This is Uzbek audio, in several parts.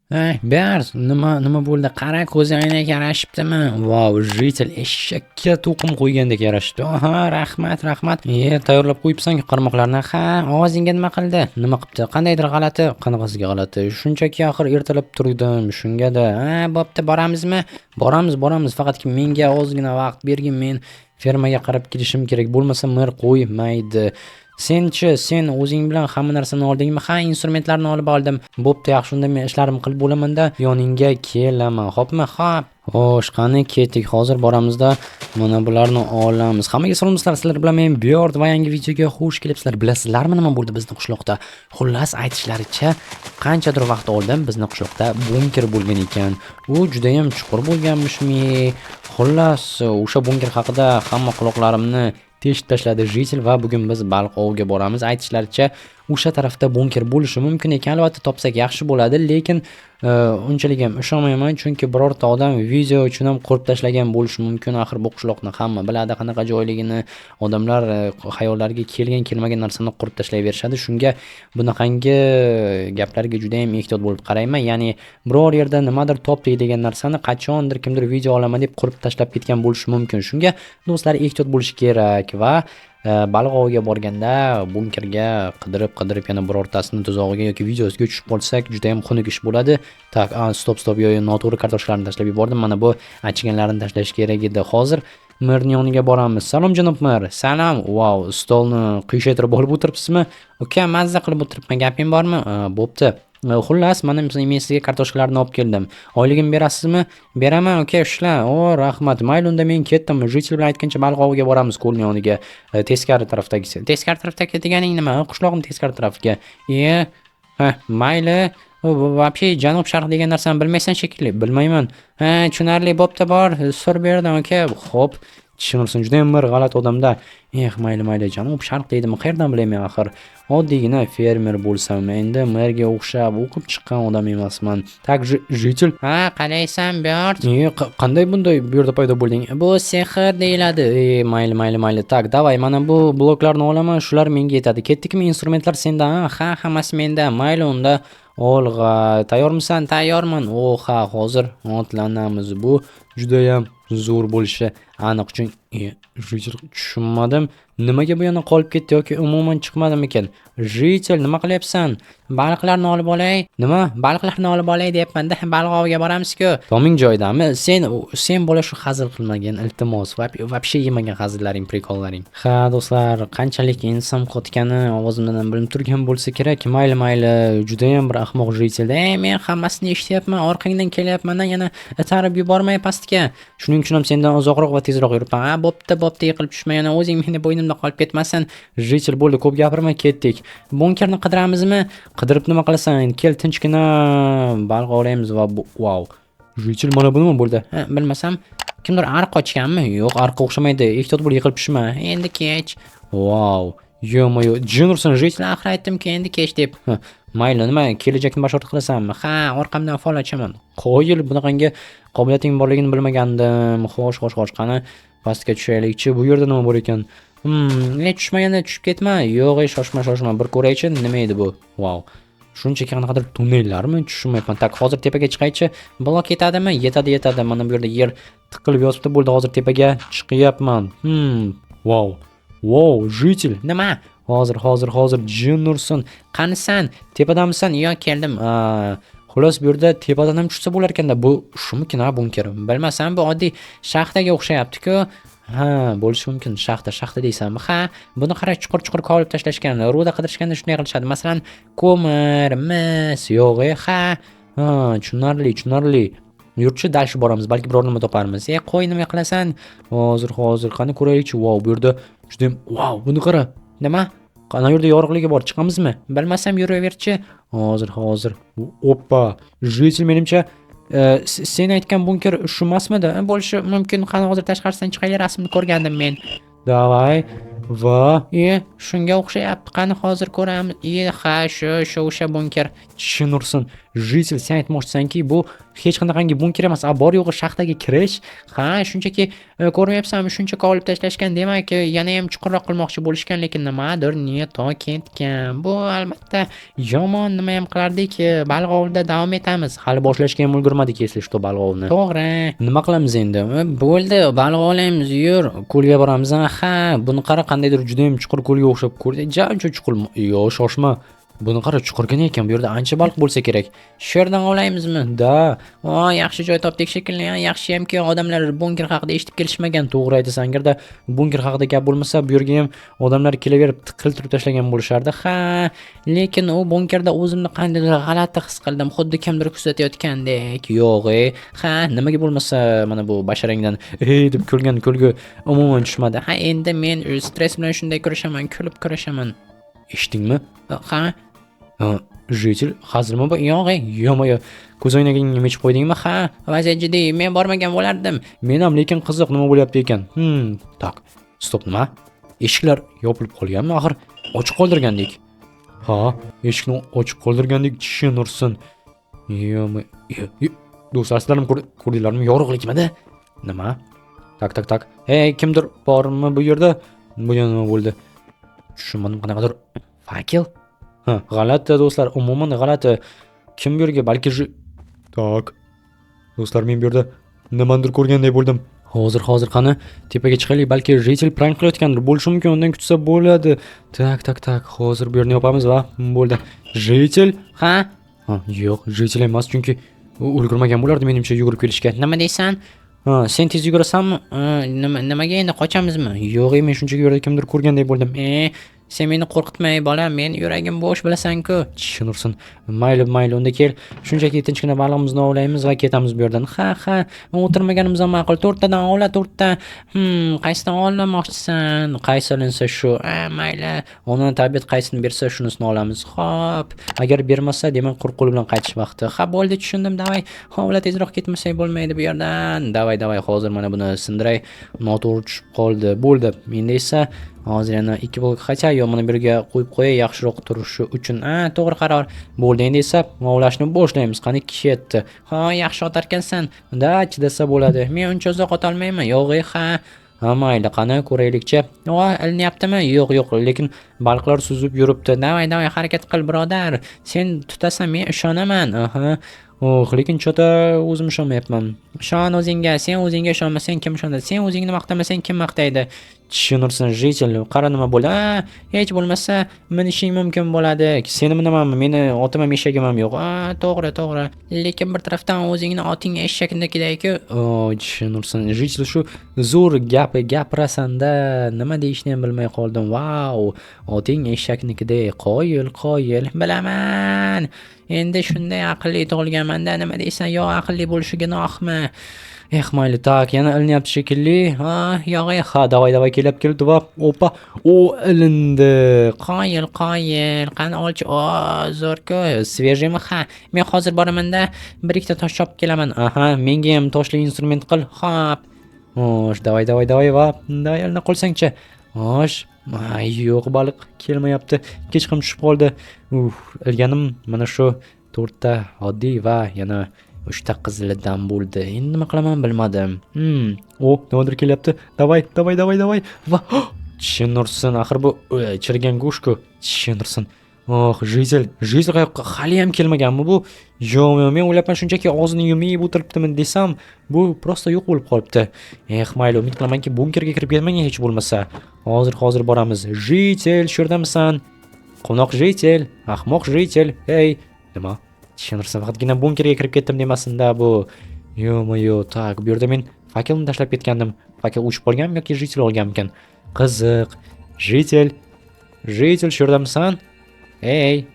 Bers, nima bo'ldi? Qara, ko'zoynak yarashibdimi? Vau, jitel eshakka to'qim qo'ygandek yarashibdi. Aha, rahmat. Tayyorlab qo'yibsan qarmoqlarni. Ha, ovozingga nima qildi? Nima qilibdi? Qandaydir g'alati, qanaqasiga g'alati? Shunchaki axir ertalab turdim, shunga-da. Ha, bo'pti, boramizmi? Boramiz. Faqatki menga ozgina vaqt bergin, men fermaga qarab kelishim kerak. Bo'lmasa mer qo'ymaydi. Sen o'zing bilan hamma narsani oldingmi? Ha, instrumentlarni olib oldim. Bo'pti, yaxshi, unda men ishlarimni qilib bo'lamanda yoningga kelaman. Xo'pmi? Xo'p. Xo'sh, qani ketdik. Hozir boramizda mana bularni olamiz. Hammaga salomlar, sizlar bilan men Bjord va yangi videoga xush kelibsizlar. Bilasizlarmi nima bo'ldi bizning qishloqda? Xullas, aytishlaricha, qanchadir vaqt oldin bizning qishloqda bunker bo'lgan ekan. U juda ham chuqur bo'lganmishmi? Xullas, o'sha bunker haqida hamma quloqlarimni teshib tashladi jitel va bugun biz baliq oviga boramiz. Aytishlaricha, o'sha tarafda bunker bo'lishi mumkin ekan. Albatta topsak yaxshi bo'ladi, lekin unchalik ham ishonmayman, chunki birorta odam video uchun ham qurib tashlagan bo'lishi mumkin. Axir bu qishloqni hamma biladi, qanaqa joyligini. Odamlar xayollariga kelmagan narsani qurib tashlayverishadi. Shunga bunaqangi gaplarga juda ham ehtiyot bo'lib qarayman. Ya'ni biror yerda nimadir topdik degan narsani qachondir kimdir video olaman deb qurib tashlab ketgan bo'lishi mumkin. Shunga do'stlar ehtiyot bo'lish kerak va baliq oviga borganda bunkerga qidirib yana birortasini tuzog'iga yoki videosiga tushib qolsak juda ham xunuk ish bo'ladi. Tak, stop, yo'q, noto'g'ri kartoshkalarni tashlab yubordim. Mana bu achiganlarini tashlash kerak edi. Hozir merning yoniga boramiz. Salom janob mer. Salom. Vau, stolni qiyshaytirib olib o'tiribsizmi? Uka, mazza qilib o'tiribman. Gaping bormi? Bo'pti. Xullas, men sizga kartoshkalarni olib keldim. Oyligimni berasizmi? Beraman, uka, ushla. O, rahmat. Mayli, unda men ketdim. Jitel bilan aytgancha baliq oviga boramiz ko'lning yoniga. Teskari tarafdagisi. Teskari tarafdagi deganing nima? Qishloqning teskari tarafiga. Mayli. Вообще janub sharq degan narsani bilmaysan shekilli. Bilmayman. Tushunarli, bo'pti, bor. Sur berdim, uka. Xo'p. Tushunursan, juda ham bir g'alati odamda. Mayli, janub sharq deydimi? Qayerdan bilayman axir? Oddiygina fermer bo'lsam, endi merga o'xshab o'qib chiqqan odam emasman. Tak, jitel. Qalaysan, Bjord? Qanday bunday bu yerda paydo bo'lding? Bu sehr deyiladi. Mayli. Tak, davay, mana bu bloklarni olaman, shular menga yetadi. Ketdikmi? Instrumentlar senda? Ha, hammasi menda. Mayli, unda olg'a. Tayyormisan? Tayyorman. Ha, hozir otlanamiz. Bu juda ham zo'r bo'lishi aniq, chunki jitel tushunmadim. Nimaga bu yana qolib ketdi yoki umuman chiqmadimi ekan? Jitel, nima qilyapsan? Baliqlarni olib olay. Nima? Baliqlarni olib olay deyapman-da. Baliq oviga boramiz-ku. Toming joyidami? Sen bola shu hazil qilmagan, iltimos. Вообще yemagan hazillaring, prikollaring. Ha, do'stlar, qanchalik inson qotgani ovozimdan bilinib turgan bo'lsa kerak. Mayli, juda ham bir ahmoq jitel. Men hammasini eshityapman, orqangdan kelyapman, yana itarib yubormay pastga. Shuning uchun ham sendan uzoqroq va tezroq yuribman. Bo'pti, yiqilib tushma, yana o'zing meni bo'ynimda qolib ketmasin. Jitel, bo'ldi, ko'p gapirma, ketdik. Bunkerni qidiramizmi? Qidirib nima qilasan? Kel, tinchgina baliq olaymiz va vau. Jitel, mana bu nima bo'ldi? Bilmasam, kimdir ariq ochganmi? Yo'q, ariqqa o'xshamaydi. Ehtiyot bo'l, yiqilib tushma. Endi kech. Vau. Yo-moyo, jinursan, jitel, axir aytdim-ki, endi kech deb. Mayli, nima, kelajakni bashort qilasanmi? Ha, orqamdan fol ochaman. Qo'yil, bunaqangi qobiliyating borligini bilmagandim. Xo'sh, qani pastga tushaylikchi. Bu yerda nima bor ekan? Tushmaganda tushib ketma. Yo'q, shoshma. Bir ko'raychi, nima edi bu? Vau. Shunchaki qanaqadir tunnellarmi? Tushunmayapman. Tak, hozir tepaga chiqaychi. Blok yetadimi? Yetadi. Mana bu yerda yer tiqilib yotibdi. Bo'ldi, hozir tepaga chiqyapman. Vau, jitel. Nima? Hozir jinursin. Qanisan? Tepadamisan? Yo, keldim. Xullas, bu yerda tepadan ham tushsa bo'lar ekanda. Bu shumikin bunker. Bilmasam, bu oddiy shaxtaga o'xshayapti-ku. Ha, bo'lishi mumkin. Shaxta deysanmi? Ha, buni qara, chuqur kovlib tashlashgan. Ruda qidirishganda shunday qilishadi. Masalan, ko'mir, mis, yo'q, ha, tushunarli. Yurtchi dalshi boramiz, balki biror nima toparmiz. Qo'y, nima qilasan? Hozir qani ko'raylikchi. Vau, bu yerda juda ham, vau, buni qara. Nima? Qana yerda yorug'ligi bor, chiqamizmi? Bilmasam, yuraverchi. Hozir. Oppa, jitel, menimcha sen aytgan bunker shu emasmidi? Bo'lishi mumkin. Qani hozir tashqarisidan chiqaylik, rasmni ko'rgandim men. Davay. Va, shunga o'xshayapti. Qani hozir ko'ramiz. Ha, shu o'sha bunker. Tushunursin. Jitel, sen aytmoqchisanki, bu hech qanaqangi bunker emas, bor yo'g'i shaxtaga kirish. Ha, shunchaki ko'rmayapsanmi, shuncha olib tashlashgan, demak, yana ham chuqurroq qilmoqchi bo'lishgan, lekin nimadir niyato ketgan. Bu albatta yomon. Nima ham qilardik, baliq ovida davom etamiz. Hali boshlashga ham ulgurmadik, esli shu baliq ovini. To'g'ri. Nima qilamiz endi? Bo'ldi, baliq olamiz, yur, ko'lga boramiz. Ha, buni qara, qandaydir juda ham chuqur ko'lga o'xshab ko'rdi. Jancha chuqur. Yo, shoshma. Buni qara, chuqurgina ekan. Bu yerda ancha baliq bo'lsa kerak. Shu yerdan olamizmi? Da. Yaxshi joy topdik shekilli. Yaxshi hamki odamlar bunker haqida eshitib kelishmagan. To'g'ri aytasan. Agarda bunker haqida gap bo'lmasa, bu yerga ham odamlar kelaverib qiltirib tashlagan bo'lishardi. Ha, lekin u bunkerda o'zimni qandaydir g'alati his qildim. Xuddi kimdir kuzatayotgandek. Yo'q, ha, nimaga bo'lmasa, mana bu basharangdan deb kulgan kulgu umuman tushmadi. Ha, endi men stress bilan shunday kurashaman, kulib kurashaman. Eshitdingmi? Ha. Jitel, hazilmi bu? Yo'q, ko'z o'ynagingni yechib qo'ydingmi? Ha, vaziyat jiddiy. Men bormagan bo'lardim. Men ham, lekin qiziq nima bo'lyapti ekan. Tak. Stop, nima? Eshiklar yopilib qolganmi? Axir ochiq qoldirgandik. Ha, eshikni ochiq qoldirgandik, tushunursin. Do'stlar, sizlar ko'rdinglarmi? Yorug'likmidi? Nima? Tak. Hey, kimdir bormi bu yerda? Bu yana nima bo'ldi? Tushunmadim, qanaqadir fakil? G'alati do'stlar, umuman g'alati. Kim bu yerga? Balki Tak. Do'stlar, men bu yerda nimadir ko'rgandek bo'ldim. Hozir qani tepaga chiqaylik, balki Jitel prank qilayotgandir. Bo'lishi mumkin, undan kutsa bo'ladi. Tak. Hozir bu yerni yopamiz va bo'ldi. Jitel? Ha, yo'q, Jitel emas, chunki u ulgurmagan bo'lardi menimcha yugurib kelishga. Nima deysan? Sen tez yugurasanmi? Nimaga endi qochamizmi? Yo'q, men shunchaki yerda kimdir ko'rgandek bo'ldim. Sen meni qo'rqitmay, bolam, men yuragim bo'sh, bilasan-ku. Tushunursin. Mayli, unda kel. Shunchaki tinchgina baliqimizni ovlaymiz va ketamiz bu yerdan. Ha, o'tirmaganimiz ham ma'qul. 4 tadan ovla, 4 ta. Qaysidan ovlamoqchisan? Qaysi olinsa shu. Mayli. Ona tabiat qaysini bersa, shunisini olamiz. Xo'p. Agar bermasa, demak, quruq qo'l bilan qaytish vaqti. Ha, bo'ldi, tushundim. Davay. Ovla tezroq ketmasak bo'lmaydi bu yerdan. Davay, hozir mana buni sindiray. Noto'g'ri tushib qoldi. Bo'ldi. Endi esa hozir yana 2 blok qacha, yo mana birga qo'yib qo'yay, yaxshiroq turishi uchun. To'g'ri qaror. Bo'ldi, endi esa ovlashni boshlaymiz. Qani ketdi. Ha, yaxshi otarkansan. Da, chidasa bo'ladi. Men uncha uzoq otolmayman. Yo'q, ha. Mayli, qani ko'raylikchi. Ilinyaptimi? Yo'q, lekin baliqlar suzib yuribdi. Davay, harakat qil, birodar. Sen tutasan, men ishonaman. Lekin chota o'zim ishonmayapman. Ishon o'zingga, sen o'zingga ishonmasang kim ishonadi? Sen o'zingni maqtamasang kim maqtaydi? Tushunursan, Jitel, qara nima bo'ldi? Hech bo'lmasa minishing mumkin bo'ladi. Seni minamanmi? Meni otim ham eshagim ham yo'q. To'g'ri. Lekin bir tarafdan o'zingni oting eshaknikidaku. Tushunursan, Jitel, shu zo'r gapirasan-da, nima deyishni ham bilmay qoldim. Vau, oting eshaknikidek. Qoyil. Bilaman. Endi shunday aqlli tug'ilganman-da, nima deysan? Yo, aqlli bo'lishi gunohmi? Mayli, tak, yana ilinyapti shekilli. Yo'q, davay kelibdi va opa, ilindi. Qoyil. Qani olchi. Zo'r-ku, svejimi? Ha, men hozir boraman-da, bir ikkita tosh chopib kelaman. Menga ham toshli instrument qil. Xo'p. Davay va dayalni qolsang-chi. Yo'q, baliq kelmayapti. Kechqurun tushib qoldi. Ilganim mana shu 4 ta oddiy va yana 3 ta qizilidan bo'ldi. Endi nima qilaman bilmadim. Nimadir kelyapti. Davay. Va tushunursin, axir bu chirigan go'shtku. Tushunursin. Jitel qayoqqa? Hali ham kelmaganmi bu? Yo'q, men o'ylabman shunchaki og'zini yumib o'tiribdimi desam, bu prosta yo'q bo'lib qolibdi. Mayli, umid qilamanki bunkerga kirib ketmagan hech bo'lmasa. Hozir boramiz. Jitel, shu yerdamisan? Qo'noq Jitel, ahmoq Jitel. Hey, nima? Tushunursan, faqatgina bunkerga kirib ketdim demasin-da bu. Yo'q, tak, bu yerda men fakelni tashlab ketgandim. Fakel uchib qolganmi yoki Jitel olganmikan? Qiziq. Jitel, shu yerdamisan? Hey,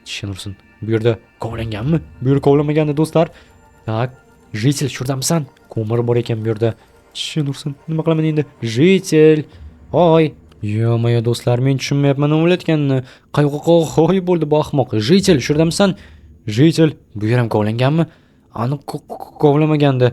tushunursin. Bu yerda kovlanganmi? Bu yerda kovlanmagandi do'stlar. Tak, Jitel, shu yerdamisan? Ko'mir bor ekan bu yerda. Tushunursin. Nima qilaman endi? Jitel. Hoy. Yo'q, do'stlar, men tushunmayapman nima bo'layotganini. Qayoqqa bo'ldi bu ahmoq? Jitel, shu yerdamisan? Jitel, bu yer ham kovlanganmi? Aniq kovlamagandi.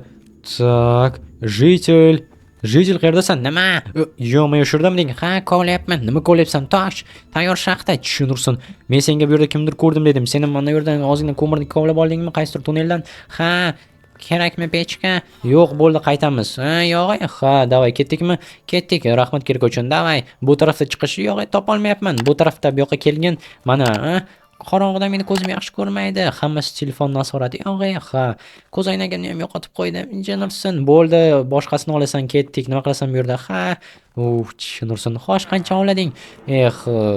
Tak, Jitel. Jijil qayerdasan? Nima? Yo'q, men shu yerdamding. Ha, kovlayapman. Nima kovlayapsan? Tosh, tayyor shaxta tushunursin. Men senga bu yerda kimdir ko'rdim dedim. Seni mana bu yerdan ozgina ko'mirni kovlab oldingmi? Qaysidir tunneldan? Ha, kerakmi pechka? Yo'q, bo'ldi, qaytamiz. Ha, yo'q. Ha, davay, ketdikmi? Ketdik. Rahmat kerak uchun. Davay. Bu tarafda chiqish yo'q, topolmayapman. Bu tarafda bu yoqqa kelgin. Mana, qorong'ida meni ko'zim yaxshi ko'rmaydi. Hammasi telefon nasorati. Yo'q, ha. Ko'z oynagimni ham yo'qotib qo'ydim. Injenirsin. Bo'ldi, boshqasini olasan, ketdik. Nima qilasan bu yerda? Ha. Tushunursin. Xo'sh, qancha olading?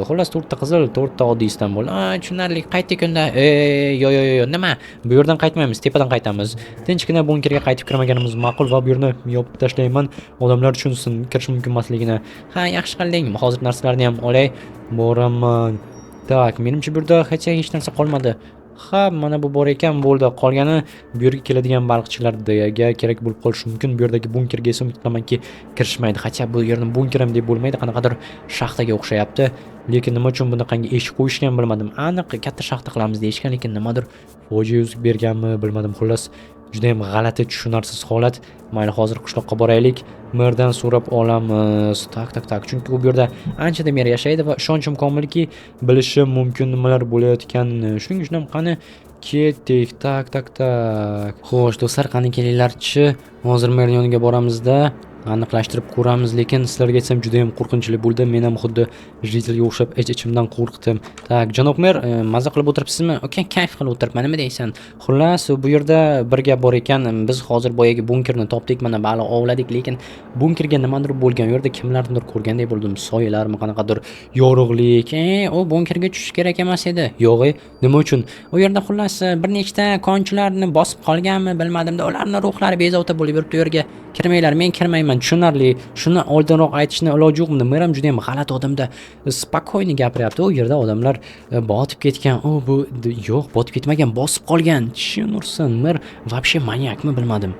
Xullas 4 ta qizil, 4 ta oddiy Istanbul. Tushunarli. Qaytdik unda. Yo'q, nima? Bu yerdan qaytmaymiz, tepadan qaytamiz. Tinchgina bunkerga qaytib kirmaganimiz ma'qul va bu yerni yopib tashlayman. Odamlar tushunsin, kirish mumkin emasligini. Ha, yaxshi qilding. Hozir narsalarni ham olay. Boraman. Tak, menimcha bu yerda hech narsa qolmadi. Ha, mana bu bor ekan, bo'ldi. Qolgani bu yerga keladigan baliqchilarga kerak bo'lib qolishi mumkin. Bu yerdagi bunkerga esa umid qilamanki kirishmaydi. Hatto bu yerni bunker ham deb bo'lmaydi, qanaqadir shaxtaga o'xshayapti. Lekin nima uchun bunaqangi eshik qo'yishgan bilmadim. Aniq katta shaxta qilamiz deyishgan, lekin nimadir fojia yuz berganmi bilmadim. Xullas, juda ham g'alati, tushunarsiz holat. Mayli, hozir qishloqqa boraylik. Merdan so'rab olamiz. Tak. Chunki u yerda anchadan beri yashaydi va ishonchim komilki, bilishim mumkin nimalar bo'layotganini. Shuning uchun ham qani ketdik. Tak. Xo'sh, do'stlar, qani kelinglarchi. Hozir mer yoniga boramizda. Aniqlashtirib ko'ramiz, lekin sizlarga aytsam juda ham qo'rqinchli bo'ldi. Men ham xuddi Jizilga o'xshab ich-ichimdan qo'rqdim. Tak, janob mer, maza qilib o'tiribsizmi? Okey, kayf qilib o'tiribman. Nima deysan? Xullas, bu yerda bir gap bor ekan. Biz hozir boyagi bunkerni topdik, mana bali ovladik, lekin bunkerga nimadir bo'lgan. U yerda kimlarnidir ko'rgandek bo'ldim. Soyalarmi, qanaqadir yorug'lik. U bunkerga tushish kerak emas edi. Yo'q, nima uchun? U yerda xullas bir nechta konchilarni bosib qolganmi, bilmadim-da. Ularning ruhlari bezovta bo'lib yuribdi. U yerga kirmanglar, men kirmayman. Tushunarli. Shuni oldinroq aytishni iloji yo'qmi? Meram juda ham g'alati odamda. Spakoyni gapiryapti. U yerda odamlar botib ketgan. Bu yo'q, botib ketmagan, bosib qolgan. Tushunursin, mer вообще manyakmi bilmadim.